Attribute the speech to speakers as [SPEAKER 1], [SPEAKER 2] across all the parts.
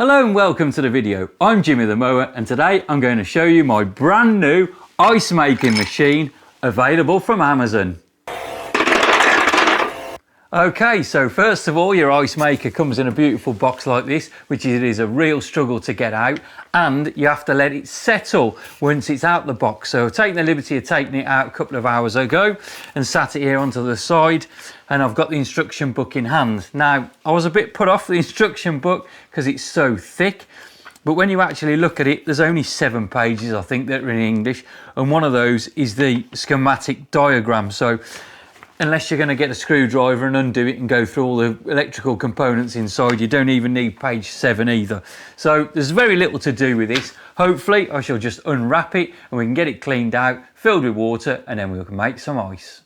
[SPEAKER 1] Hello and welcome to the video. I'm Jimmy the Mower and today I'm going to show you my brand new ice making machine available from Amazon. Okay, so first of all, your ice maker comes in a beautiful box like this, which it is a real struggle to get out, and you have to let it settle once it's out the box. So I've taken the liberty of taking it out a couple of hours ago and sat it here onto the side, and I've got the instruction book in hand. Now, I was a bit put off the instruction book because it's so thick, but when you actually look at it, there's only 7 pages, I think, that are in English, and one of those is the schematic diagram. So unless you're going to get a screwdriver and undo it and go through all the electrical components inside, you don't even need page 7 either. So there's very little to do with this. Hopefully I shall just unwrap it and we can get it cleaned out, filled with water, and then we can make some ice.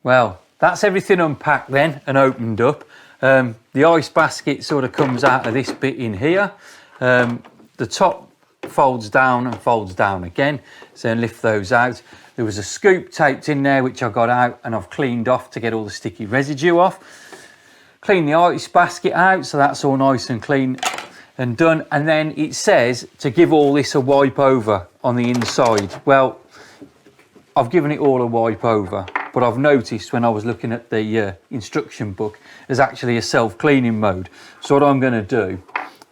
[SPEAKER 1] Well, that's everything unpacked then and opened up. The ice basket sort of comes out of this bit in here. The top folds down and folds down again, so lift those out. There was a scoop taped in there which I got out and I've cleaned off to get all the sticky residue off. Clean the ice basket out, so that's all nice and clean and done. And then it says to give all this a wipe over on the inside. Well, I've given it all a wipe over, but I've noticed when I was looking at the instruction book, there's actually a self-cleaning mode. So what I'm going to do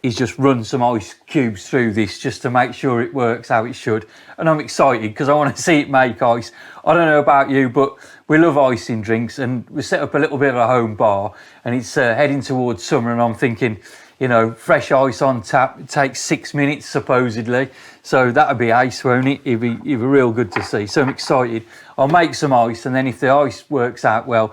[SPEAKER 1] is just run some ice cubes through this just to make sure it works how it should. And I'm excited because I want to see it make ice. I don't know about you, but we love icing drinks, and we set up a little bit of a home bar, and it's heading towards summer, and I'm thinking, you know, fresh ice on tap, it takes 6 minutes supposedly. So that'll be ice, won't it? It'll be real good to see. So I'm excited. I'll make some ice, and then if the ice works out well,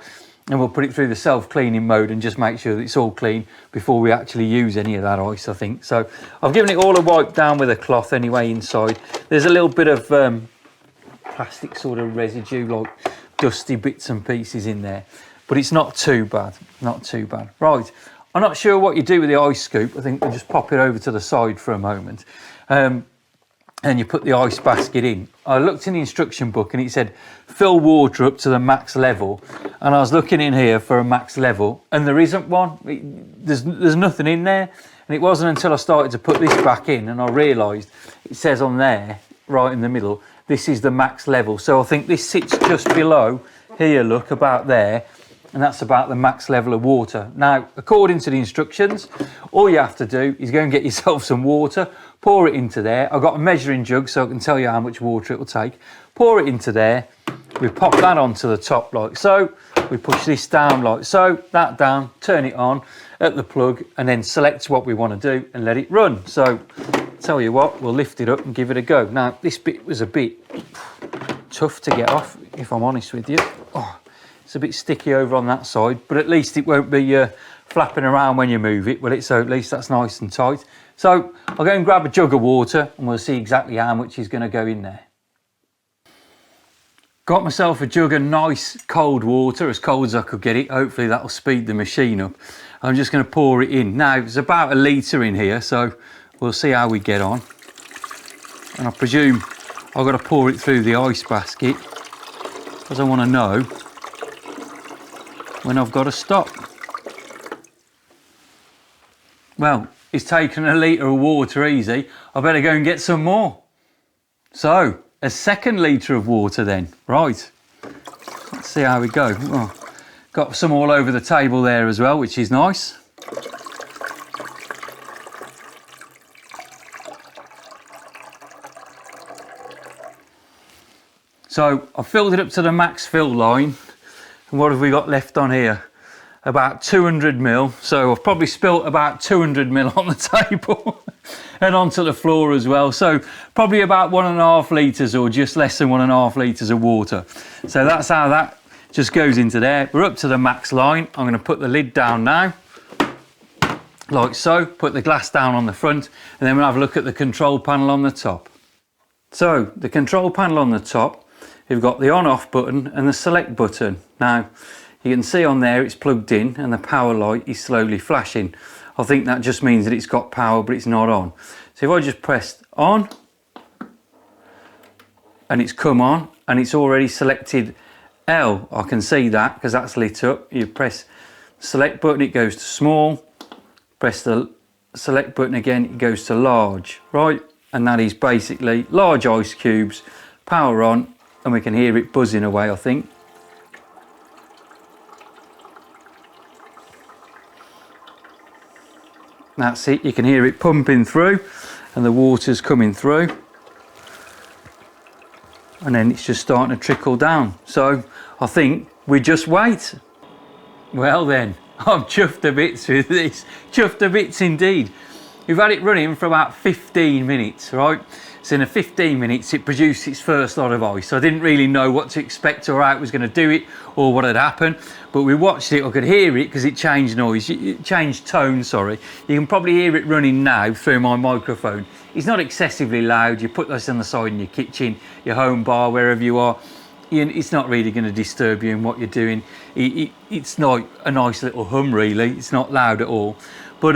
[SPEAKER 1] and we'll put it through the self-cleaning mode and just make sure that it's all clean before we actually use any of that ice, I think. So I've given it all a wipe down with a cloth anyway inside. There's a little bit of plastic sort of residue, like dusty bits and pieces in there, but it's not too bad, not too bad. Right, I'm not sure what you do with the ice scoop. I think we'll just pop it over to the side for a moment. And you put the ice basket in. I looked in the instruction book and it said fill water up to the max level, and I was looking in here for a max level and there isn't one. There's nothing in there, and it wasn't until I started to put this back in and I realised it says on there right in the middle, this is the max level. So I think this sits just below here, look, about there, and that's about the max level of water. Now, according to the instructions, all you have to do is go and get yourself some water, pour it into there. I've got a measuring jug so I can tell you how much water it will take. Pour it into there. We pop that onto the top like so. We push this down like so, that down, turn it on at the plug, and then select what we want to do and let it run. So, tell you what, we'll lift it up and give it a go. Now, this bit was a bit tough to get off, if I'm honest with you. Oh, it's a bit sticky over on that side, but at least it won't be flapping around when you move it, will it? So at least that's nice and tight. So I'll go and grab a jug of water and we'll see exactly how much is going to go in there. Got myself a jug of nice cold water, as cold as I could get it. Hopefully that'll speed the machine up. I'm just going to pour it in. Now, there's about 1 litre in here, so we'll see how we get on. And I presume I've got to pour it through the ice basket because I want to know when I've got to stop. Well, it's taken 1 litre of water easy. I better go and get some more. So, a 2nd litre of water then. Right, let's see how we go. Oh, got some all over the table there as well, which is nice. So, I've filled it up to the max fill line. And what have we got left on here? About 200 ml. So I've probably spilt about 200 ml on the table and onto the floor as well. So probably about 1.5 litres or just less than 1.5 litres of water. So that's how that just goes into there. We're up to the max line. I'm going to put the lid down now, like so. Put the glass down on the front, and then we'll have a look at the control panel on the top. So the control panel on the top, you've got the on-off button and the select button. Now, you can see on there it's plugged in and the power light is slowly flashing. I think that just means that it's got power but it's not on. So if I just press on, and it's come on, and it's already selected L, I can see that because that's lit up. You press select button, it goes to small. Press the select button again, it goes to large, right? And that is basically large ice cubes, power on, and we can hear it buzzing away, I think. That's it, you can hear it pumping through and the water's coming through. And then it's just starting to trickle down. So I think we just wait. Well then, I'm chuffed to bits with this. Chuffed to bits indeed. We've had it running for about 15 minutes, right? So in the 15 minutes, it produced its first lot of ice. So I didn't really know what to expect or how it was going to do it or what had happened. But we watched it, I could hear it because it changed noise, it changed tone, sorry. You can probably hear it running now through my microphone. It's not excessively loud. You put this on the side in your kitchen, your home bar, wherever you are. It's not really going to disturb you in what you're doing. It's like a nice little hum, really. It's not loud at all. But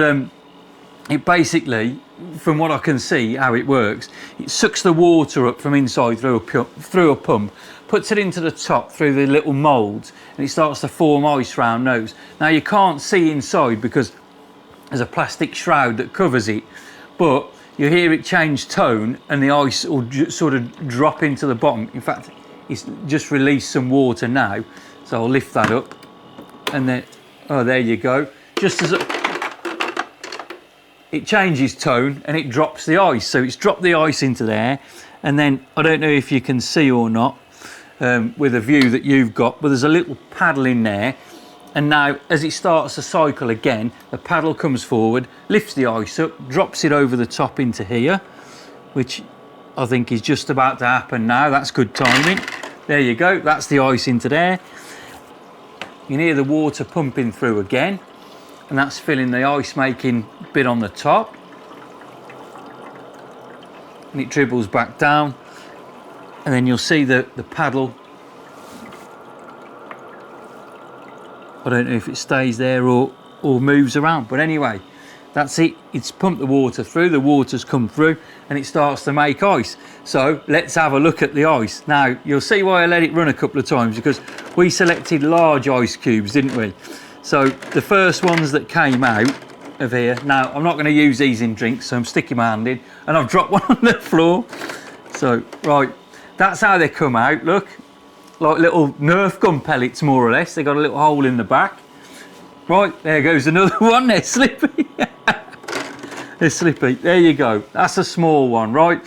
[SPEAKER 1] it basically, from what I can see how it works, it sucks the water up from inside through a pump, puts it into the top through the little moulds, and it starts to form ice round those. Now you can't see inside because there's a plastic shroud that covers it, but you hear it change tone and the ice will sort of drop into the bottom. In fact, it's just released some water now, so I'll lift that up, and then, oh, there you go. Just as it changes tone and it drops the ice. So it's dropped the ice into there, and then I don't know if you can see or not with the view that you've got, but there's a little paddle in there, and now as it starts to cycle again, the paddle comes forward, lifts the ice up, drops it over the top into here, which I think is just about to happen now. That's good timing. There you go, that's the ice into there. You can hear the water pumping through again, and that's filling the ice making bit on the top, and it dribbles back down, and then you'll see the paddle. I don't know if it stays there or moves around, but anyway, that's it. It's pumped the water through, the water's come through, and it starts to make ice. So let's have a look at the ice. Now, you'll see why I let it run a couple of times, because we selected large ice cubes, didn't we? So the first ones that came out of here, now I'm not going to use these in drinks, so I'm sticking my hand in, and I've dropped one on the floor. So, right, that's how they come out, look. Like little Nerf gun pellets, more or less. They've got a little hole in the back. Right, there goes another one. They're slippy. They're slippy. There you go. That's a small one, right?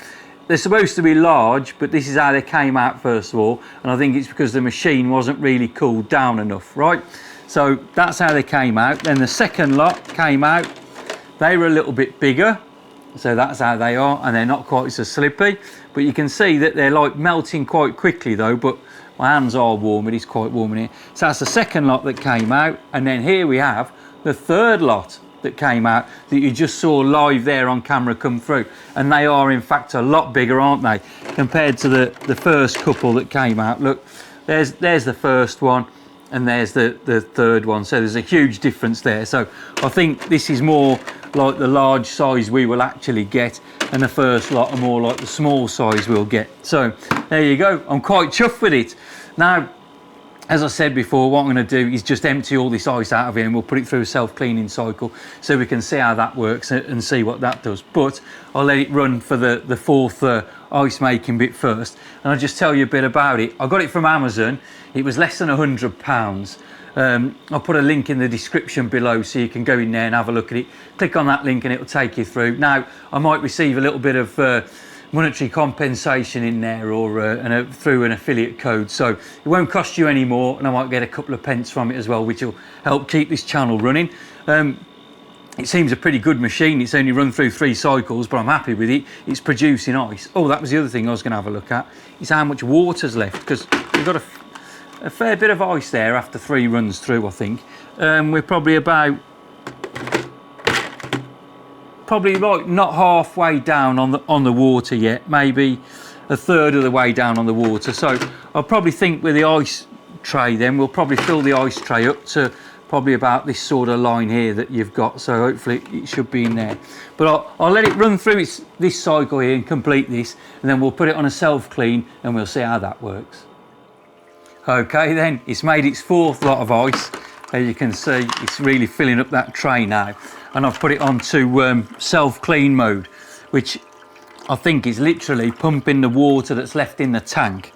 [SPEAKER 1] They're supposed to be large, but this is how they came out first of all. And I think it's because the machine wasn't really cooled down enough, right? So that's how they came out. Then the second lot came out. They were a little bit bigger. So that's how they are. And they're not quite so slippy. But you can see that they're like melting quite quickly though. But my hands are warm, it is quite warm in here. So that's the second lot that came out, and then here we have the third lot that came out that you just saw live there on camera come through. And they are in fact a lot bigger, aren't they, compared to the first couple that came out. Look, there's the first one, and there's the third one. So there's a huge difference there. So I think this is more like the large size we will actually get, and the first lot are more like the small size we'll get. So there you go. I'm quite chuffed with it. Now, as I said before, what I'm going to do is just empty all this ice out of here, and we'll put it through a self-cleaning cycle so we can see how that works and see what that does. But I'll let it run for the fourth ice making bit first, and I'll just tell you a bit about it. I got it from Amazon. It was less than £100. I'll put a link in the description below so you can go in there and have a look at it. Click on that link and it'll take you through. Now, I might receive a little bit of monetary compensation in there, or through an affiliate code, so it won't cost you any more, and I might get a couple of pence from it as well, which will help keep this channel running. It seems a pretty good machine. It's only run through 3 cycles, but I'm happy with it. It's producing ice. Oh, that was the other thing I was going to have a look at, is how much water's left, because we've got a fair bit of ice there after 3 runs through, I think. We're probably like not halfway down on the water yet, maybe a third of the way down on the water. So I'll probably think with the ice tray then, we'll probably fill the ice tray up to probably about this sort of line here that you've got. So hopefully it should be in there. But I'll let it run through this cycle here and complete this, and then we'll put it on a self-clean and we'll see how that works. Okay then, it's made its 4th lot of ice. As you can see, it's really filling up that tray now. And I've put it onto self-clean mode, which I think is literally pumping the water that's left in the tank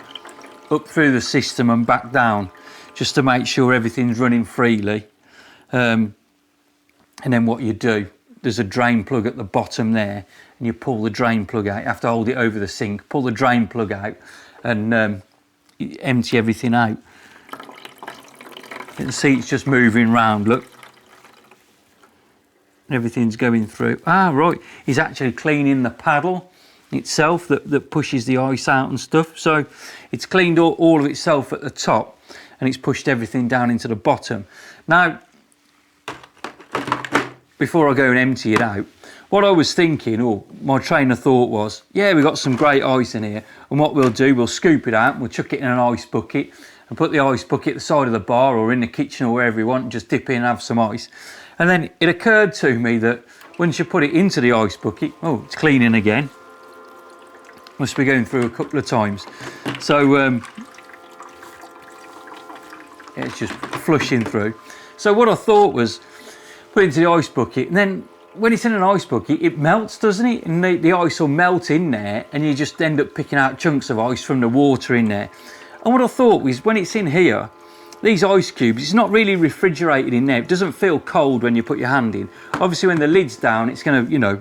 [SPEAKER 1] up through the system and back down, just to make sure everything's running freely. And then what you do, there's a drain plug at the bottom there, and you pull the drain plug out. You have to hold it over the sink, pull the drain plug out, and empty everything out. You can see it's just moving round, look. Everything's going through. Ah, right, he's actually cleaning the paddle itself that pushes the ice out and stuff. So it's cleaned all of itself at the top, and it's pushed everything down into the bottom. Now, before I go and empty it out, what I was thinking, or my train of thought was, yeah, we've got some great ice in here, and what we'll do, we'll scoop it out and we'll chuck it in an ice bucket and put the ice bucket at the side of the bar or in the kitchen or wherever you want, and just dip in and have some ice. And then it occurred to me that once you put it into the ice bucket, oh, it's cleaning again. Must be going through a couple of times. So yeah, it's just flushing through. So what I thought was, put it into the ice bucket, and then when it's in an ice bucket, it melts, doesn't it? And the ice will melt in there, and you just end up picking out chunks of ice from the water in there. And what I thought was, when it's in here, these ice cubes, it's not really refrigerated in there. It doesn't feel cold when you put your hand in. Obviously, when the lid's down, it's going to, you know,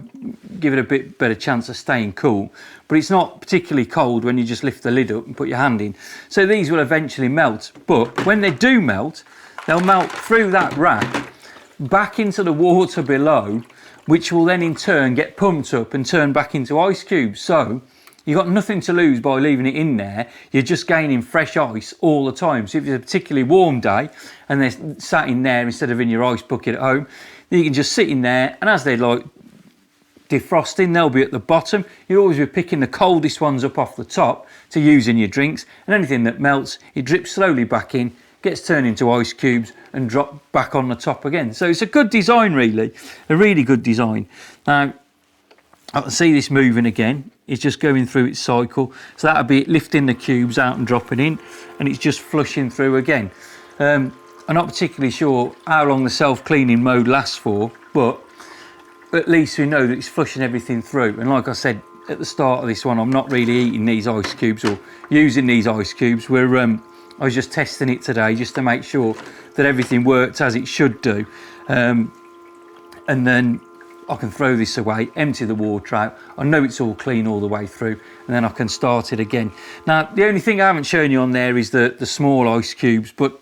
[SPEAKER 1] give it a bit better chance of staying cool. But it's not particularly cold when you just lift the lid up and put your hand in. So these will eventually melt. But when they do melt, they'll melt through that rack back into the water below, which will then in turn get pumped up and turned back into ice cubes. So you've got nothing to lose by leaving it in there. You're just gaining fresh ice all the time. So if it's a particularly warm day and they're sat in there instead of in your ice bucket at home, then you can just sit in there, and as they like defrosting, they'll be at the bottom. You'll always be picking the coldest ones up off the top to use in your drinks, and anything that melts, it drips slowly back in, gets turned into ice cubes and dropped back on the top again. So it's a good design, really, a really good design. Now, I can see this moving again. It's just going through its cycle. So that'll be it lifting the cubes out and dropping in, and it's just flushing through again. I'm not particularly sure how long the self-cleaning mode lasts for, but at least we know that it's flushing everything through. And like I said at the start of this one, I'm not really eating these ice cubes or using these ice cubes. I was just testing it today just to make sure that everything worked as it should do. And then I can throw this away, empty the water out. I know it's all clean all the way through, and then I can start it again. Now, the only thing I haven't shown you on there is the small ice cubes, but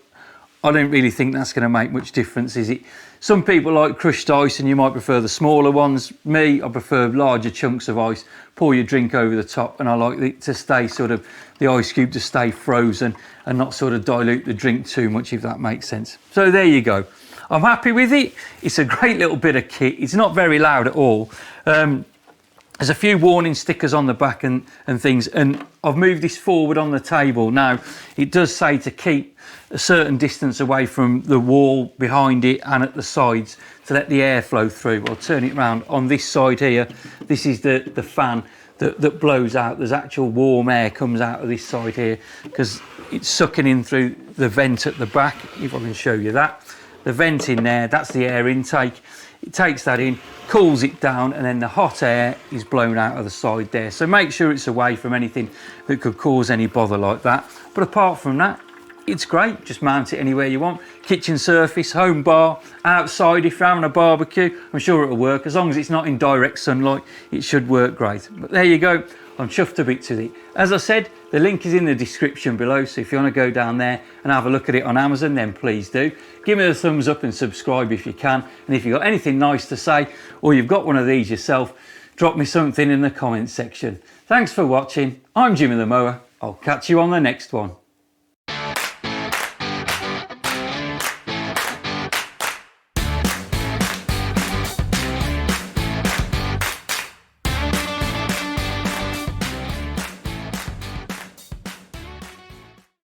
[SPEAKER 1] I don't really think that's going to make much difference, is it? Some people like crushed ice and you might prefer the smaller ones. Me, I prefer larger chunks of ice. Pour your drink over the top, and I like it to stay sort of, the ice cube to stay frozen and not sort of dilute the drink too much, if that makes sense. So there you go. I'm happy with it. It's a great little bit of kit. It's not very loud at all. There's a few warning stickers on the back and things, and I've moved this forward on the table. Now, it does say to keep a certain distance away from the wall behind it and at the sides to let the air flow through. I'll turn it around. On this side here, this is the fan that blows out. There's actual warm air comes out of this side here because it's sucking in through the vent at the back, if I can show you that. The vent in there, that's the air intake. It takes that in, cools it down, and then the hot air is blown out of the side there. So make sure it's away from anything that could cause any bother like that. But apart from that, it's great. Just mount it anywhere you want. Kitchen surface, home bar, outside if you're having a barbecue, I'm sure it'll work. As long as it's not in direct sunlight, it should work great. But there you go. I'm chuffed a bit to it. As I said, the link is in the description below, so if you want to go down there and have a look at it on Amazon, then please do. Give me a thumbs up and subscribe if you can. And if you've got anything nice to say, or you've got one of these yourself, drop me something in the comments section. Thanks for watching. I'm Jimmy the Mower. I'll catch you on the next one.